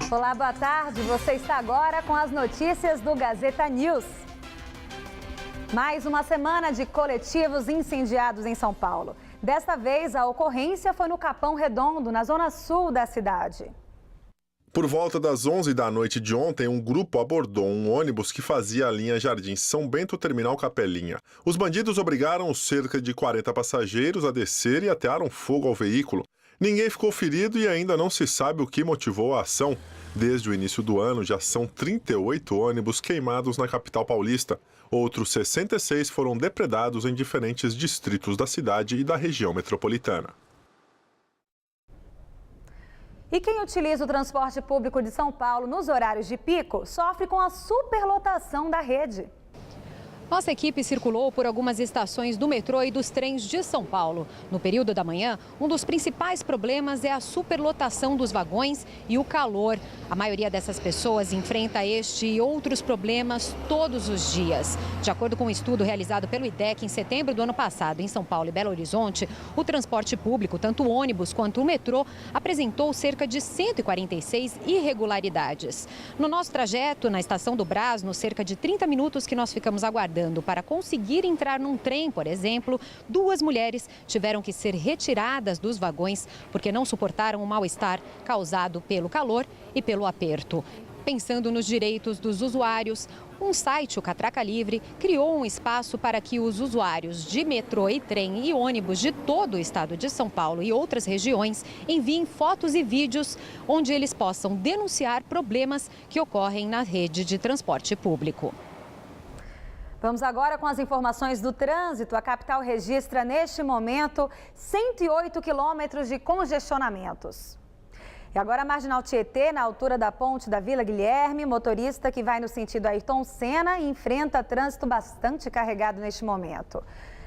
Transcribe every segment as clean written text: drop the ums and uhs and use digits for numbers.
Olá, boa tarde. Você está agora com as notícias do Gazeta News. Mais uma semana de coletivos incendiados em São Paulo. Desta vez, a ocorrência foi no Capão Redondo, na zona sul da cidade. Por volta das 11 da noite de ontem, um grupo abordou um ônibus que fazia a linha Jardim São Bento Terminal Capelinha. Os bandidos obrigaram os cerca de 40 passageiros a descer e atearam fogo ao veículo. Ninguém ficou ferido e ainda não se sabe o que motivou a ação. Desde o início do ano, já são 38 ônibus queimados na capital paulista. Outros 66 foram depredados em diferentes distritos da cidade e da região metropolitana. E quem utiliza o transporte público de São Paulo nos horários de pico sofre com a superlotação da rede. Nossa equipe circulou por algumas estações do metrô e dos trens de São Paulo. No período da manhã, um dos principais problemas é a superlotação dos vagões e o calor. A maioria dessas pessoas enfrenta este e outros problemas todos os dias. De acordo com um estudo realizado pelo IDEC em setembro do ano passado em São Paulo e Belo Horizonte, o transporte público, tanto o ônibus quanto o metrô, apresentou cerca de 146 irregularidades. No nosso trajeto, na estação do Brás, nos cerca de 30 minutos que nós ficamos aguardando para conseguir entrar num trem, por exemplo, 2 mulheres tiveram que ser retiradas dos vagões porque não suportaram o mal-estar causado pelo calor e pelo aperto. Pensando nos direitos dos usuários, um site, o Catraca Livre, criou um espaço para que os usuários de metrô e trem e ônibus de todo o estado de São Paulo e outras regiões enviem fotos e vídeos onde eles possam denunciar problemas que ocorrem na rede de transporte público. Vamos agora com as informações do trânsito. A capital registra neste momento 108 quilômetros de congestionamentos. E agora a Marginal Tietê, na altura da ponte da Vila Guilherme, motorista que vai no sentido Ayrton Senna enfrenta trânsito bastante carregado neste momento.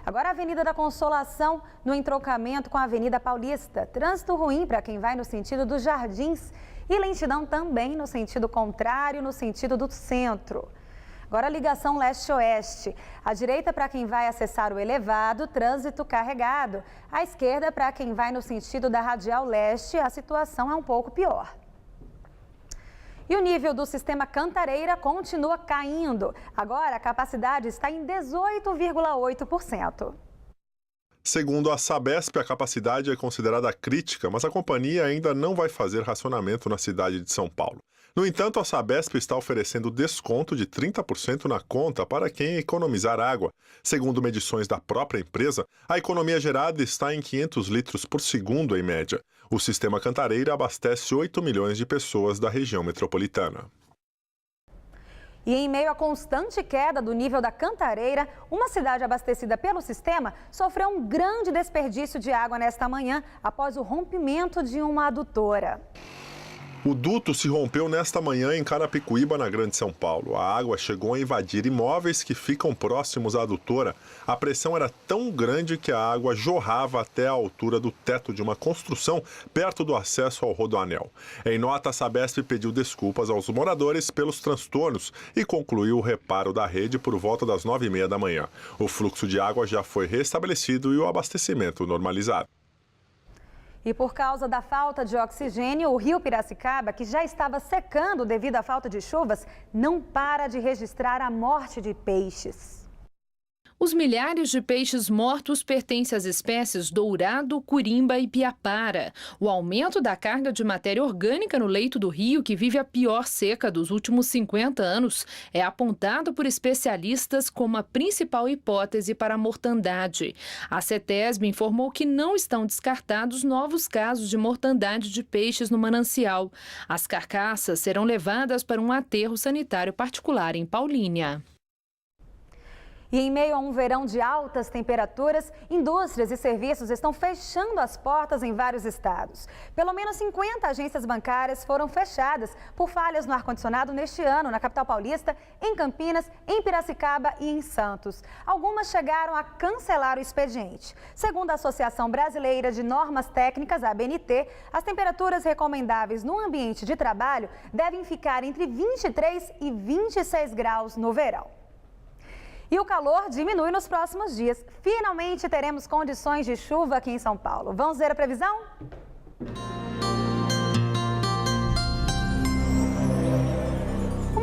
Agora a Avenida da Consolação, no entroncamento com a Avenida Paulista. Trânsito ruim para quem vai no sentido dos Jardins e lentidão também no sentido contrário, no sentido do centro. Agora a ligação leste-oeste. À direita para quem vai acessar o elevado, trânsito carregado. À esquerda para quem vai no sentido da radial leste, a situação é um pouco pior. E o nível do sistema Cantareira continua caindo. Agora a capacidade está em 18,8%. Segundo a Sabesp, a capacidade é considerada crítica, mas a companhia ainda não vai fazer racionamento na cidade de São Paulo. No entanto, a Sabesp está oferecendo desconto de 30% na conta para quem economizar água. Segundo medições da própria empresa, a economia gerada está em 500 litros por segundo em média. O sistema Cantareira abastece 8 milhões de pessoas da região metropolitana. E em meio à constante queda do nível da Cantareira, uma cidade abastecida pelo sistema sofreu um grande desperdício de água nesta manhã após o rompimento de uma adutora. O duto se rompeu nesta manhã em Carapicuíba, na Grande São Paulo. A água chegou a invadir imóveis que ficam próximos à adutora. A pressão era tão grande que a água jorrava até a altura do teto de uma construção perto do acesso ao Rodoanel. Em nota, a Sabesp pediu desculpas aos moradores pelos transtornos e concluiu o reparo da rede por volta das 9h30 da manhã. O fluxo de água já foi restabelecido e o abastecimento normalizado. E por causa da falta de oxigênio, o rio Piracicaba, que já estava secando devido à falta de chuvas, não para de registrar a morte de peixes. Os milhares de peixes mortos pertencem às espécies dourado, curimba e piapara. O aumento da carga de matéria orgânica no leito do rio, que vive a pior seca dos últimos 50 anos, é apontado por especialistas como a principal hipótese para a mortandade. A CETESB informou que não estão descartados novos casos de mortandade de peixes no manancial. As carcaças serão levadas para um aterro sanitário particular em Paulínia. E em meio a um verão de altas temperaturas, indústrias e serviços estão fechando as portas em vários estados. Pelo menos 50 agências bancárias foram fechadas por falhas no ar-condicionado neste ano, na capital paulista, em Campinas, em Piracicaba e em Santos. Algumas chegaram a cancelar o expediente. Segundo a Associação Brasileira de Normas Técnicas, a ABNT, as temperaturas recomendáveis no ambiente de trabalho devem ficar entre 23 e 26 graus no verão. E o calor diminui nos próximos dias. Finalmente teremos condições de chuva aqui em São Paulo. Vamos ver a previsão?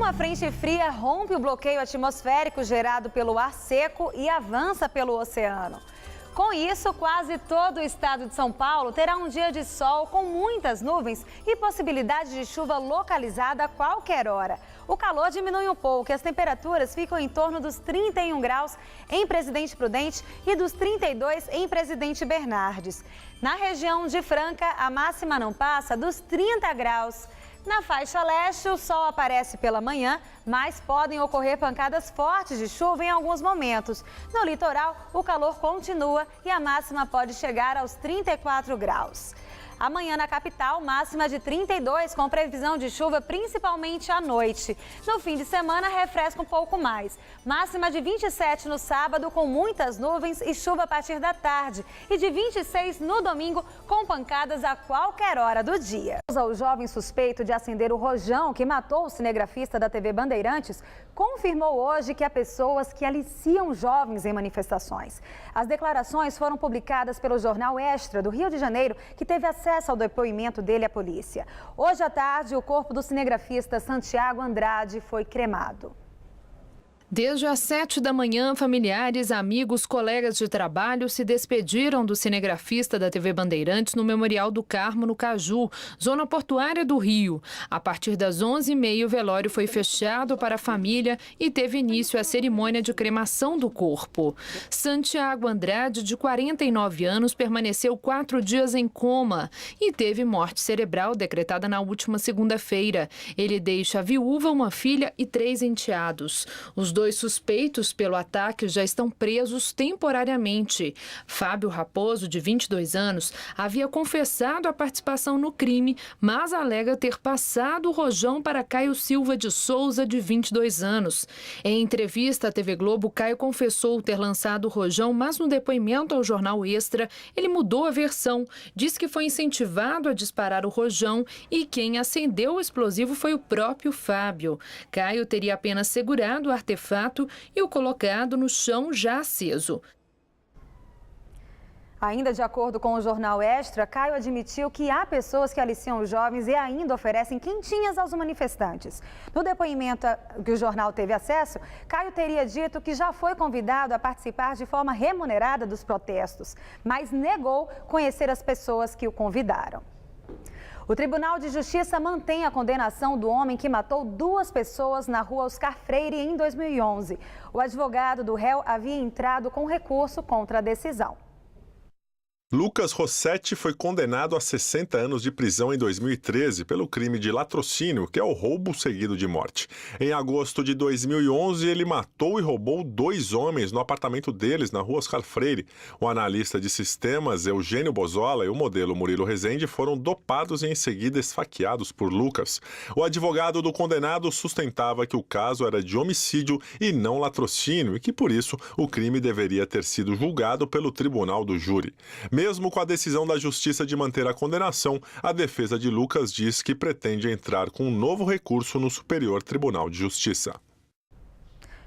Uma frente fria rompe o bloqueio atmosférico gerado pelo ar seco e avança pelo oceano. Com isso, quase todo o estado de São Paulo terá um dia de sol com muitas nuvens e possibilidade de chuva localizada a qualquer hora. O calor diminui um pouco e as temperaturas ficam em torno dos 31 graus em Presidente Prudente e dos 32 em Presidente Bernardes. Na região de Franca, a máxima não passa dos 30 graus. Na faixa leste, o sol aparece pela manhã, mas podem ocorrer pancadas fortes de chuva em alguns momentos. No litoral, o calor continua e a máxima pode chegar aos 34 graus. Amanhã na capital, máxima de 32, com previsão de chuva principalmente à noite. No fim de semana, refresca um pouco mais. Máxima de 27 no sábado, com muitas nuvens e chuva a partir da tarde. E de 26 no domingo, com pancadas a qualquer hora do dia. O jovem suspeito de acender o rojão que matou o cinegrafista da TV Bandeirantes confirmou hoje que há pessoas que aliciam jovens em manifestações. As declarações foram publicadas pelo jornal Extra, do Rio de Janeiro, que teve acesso ao depoimento dele à polícia. Hoje à tarde, o corpo do cinegrafista Santiago Andrade foi cremado. Desde as 7 da manhã, familiares, amigos, colegas de trabalho se despediram do cinegrafista da TV Bandeirantes no Memorial do Carmo, no Caju, zona portuária do Rio. A partir das 11h30, o velório foi fechado para a família e teve início a cerimônia de cremação do corpo. Santiago Andrade, de 49 anos, permaneceu 4 dias em coma e teve morte cerebral decretada na última segunda-feira. Ele deixa a viúva, uma filha e 3 enteados. Os 2 suspeitos pelo ataque já estão presos temporariamente. Fábio Raposo, de 22 anos, havia confessado a participação no crime, mas alega ter passado o rojão para Caio Silva de Souza, de 22 anos. Em entrevista à TV Globo, Caio confessou ter lançado o rojão, mas no depoimento ao jornal Extra, ele mudou a versão. Diz que foi incentivado a disparar o rojão e quem acendeu o explosivo foi o próprio Fábio. Caio teria apenas segurado o artefato e o colocado no chão já aceso. Ainda de acordo com o jornal Extra, Caio admitiu que há pessoas que aliciam os jovens e ainda oferecem quentinhas aos manifestantes. No depoimento que o jornal teve acesso, Caio teria dito que já foi convidado a participar de forma remunerada dos protestos, mas negou conhecer as pessoas que o convidaram. O Tribunal de Justiça mantém a condenação do homem que matou 2 pessoas na rua Oscar Freire em 2011. O advogado do réu havia entrado com recurso contra a decisão. Lucas Rossetti foi condenado a 60 anos de prisão em 2013 pelo crime de latrocínio, que é o roubo seguido de morte. Em agosto de 2011, ele matou e roubou 2 homens no apartamento deles, na rua Oscar Freire. O analista de sistemas Eugênio Bozola e o modelo Murilo Rezende foram dopados e em seguida esfaqueados por Lucas. O advogado do condenado sustentava que o caso era de homicídio e não latrocínio e que, por isso, o crime deveria ter sido julgado pelo tribunal do júri. Mesmo com a decisão da Justiça de manter a condenação, a defesa de Lucas diz que pretende entrar com um novo recurso no Superior Tribunal de Justiça.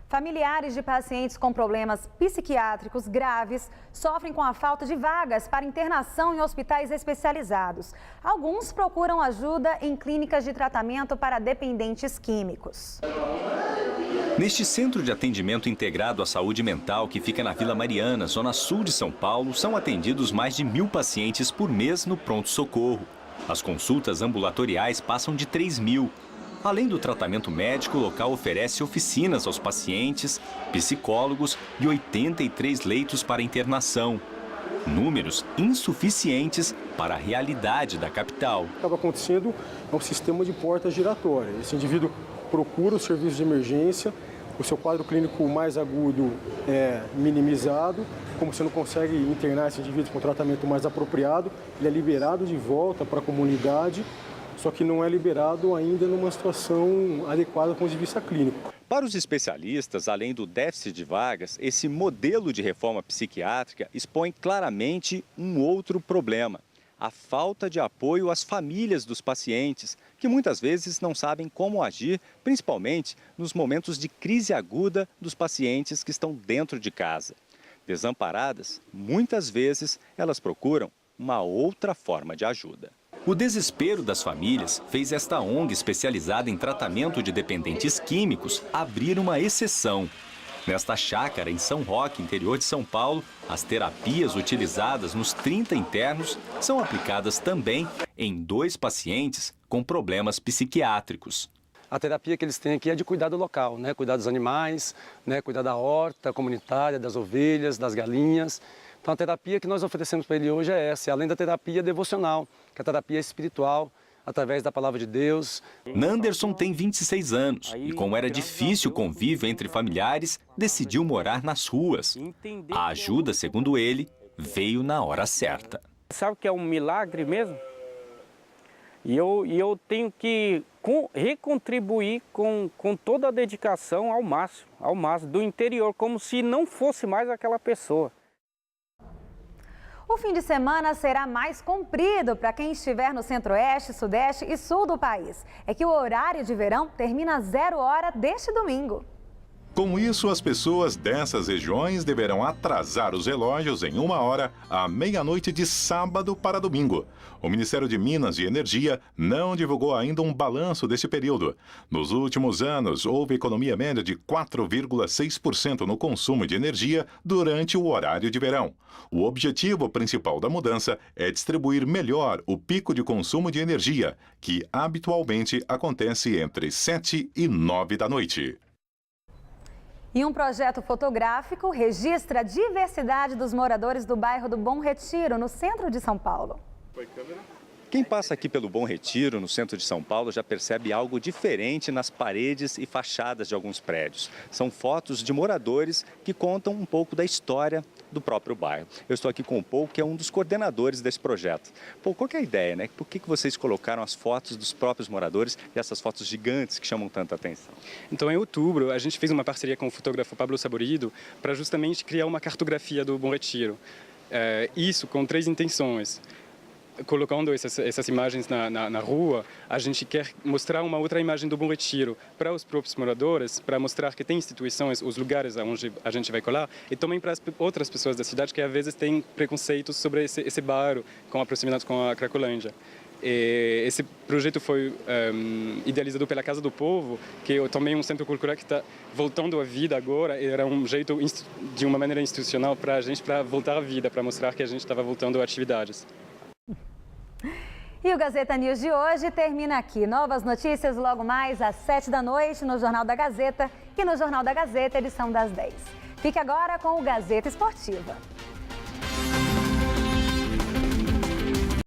Familiares de pacientes com problemas psiquiátricos graves sofrem com a falta de vagas para internação em hospitais especializados. Alguns procuram ajuda em clínicas de tratamento para dependentes químicos. Neste centro de atendimento integrado à saúde mental que fica na Vila Mariana, zona sul de São Paulo, são atendidos mais de 1.000 pacientes por mês no pronto-socorro. As consultas ambulatoriais passam de 3.000. Além do tratamento médico, o local oferece oficinas aos pacientes, psicólogos e 83 leitos para internação. Números insuficientes para a realidade da capital. O que acaba acontecendo é um sistema de porta giratória. Esse indivíduo procura o serviço de emergência, o seu quadro clínico mais agudo é minimizado, como você não consegue internar esse indivíduo com um tratamento mais apropriado, ele é liberado de volta para a comunidade, só que não é liberado ainda numa situação adequada do ponto de vista clínico. Para os especialistas, além do déficit de vagas, esse modelo de reforma psiquiátrica expõe claramente um outro problema: a falta de apoio às famílias dos pacientes, que muitas vezes não sabem como agir, principalmente nos momentos de crise aguda dos pacientes que estão dentro de casa. Desamparadas, muitas vezes elas procuram uma outra forma de ajuda. O desespero das famílias fez esta ONG especializada em tratamento de dependentes químicos abrir uma exceção. Nesta chácara, em São Roque, interior de São Paulo, as terapias utilizadas nos 30 internos são aplicadas também em 2 pacientes com problemas psiquiátricos. A terapia que eles têm aqui é de cuidado local, né? Cuidar dos animais, né? Cuidar da horta comunitária, das ovelhas, das galinhas. Então a terapia que nós oferecemos para ele hoje é essa, além da terapia devocional, que é a terapia espiritual, através da palavra de Deus. Nanderson tem 26 anos e, como era difícil o convívio entre familiares, decidiu morar nas ruas. A ajuda, segundo ele, veio na hora certa. Sabe o que é um milagre mesmo? E eu tenho que recontribuir com toda a dedicação ao máximo, do interior, como se não fosse mais aquela pessoa. O fim de semana será mais comprido para quem estiver no centro-oeste, sudeste e sul do país. É que o horário de verão termina às 0 hora deste domingo. Com isso, as pessoas dessas regiões deverão atrasar os relógios em 1 hora à meia-noite de sábado para domingo. O Ministério de Minas e Energia não divulgou ainda um balanço desse período. Nos últimos anos, houve economia média de 4,6% no consumo de energia durante o horário de verão. O objetivo principal da mudança é distribuir melhor o pico de consumo de energia, que habitualmente acontece entre 7 e 9 da noite. E um projeto fotográfico registra a diversidade dos moradores do bairro do Bom Retiro, no centro de São Paulo. Quem passa aqui pelo Bom Retiro, no centro de São Paulo, já percebe algo diferente nas paredes e fachadas de alguns prédios. São fotos de moradores que contam um pouco da história do próprio bairro. Eu estou aqui com o Paul, que é um dos coordenadores desse projeto. Paul, qual que é a ideia, né? Por que vocês colocaram as fotos dos próprios moradores e essas fotos gigantes que chamam tanta atenção? Então, em outubro, a gente fez uma parceria com o fotógrafo Pablo Saborido para justamente criar uma cartografia do Bom Retiro. Isso com 3 intenções. Colocando essas imagens na rua, a gente quer mostrar uma outra imagem do Bom Retiro para os próprios moradores, para mostrar que tem instituições, os lugares onde a gente vai colar, e também para as outras pessoas da cidade que às vezes têm preconceitos sobre esse bairro com a proximidade com a Cracolândia. E esse projeto foi idealizado pela Casa do Povo, que é também um centro cultural que está voltando à vida agora. Era um jeito, de uma maneira institucional, para a gente, para voltar à vida, para mostrar que a gente estava voltando a atividades. E o Gazeta News de hoje termina aqui. Novas notícias logo mais às 7 da noite no Jornal da Gazeta e no Jornal da Gazeta, edição das 10. Fique agora com o Gazeta Esportiva.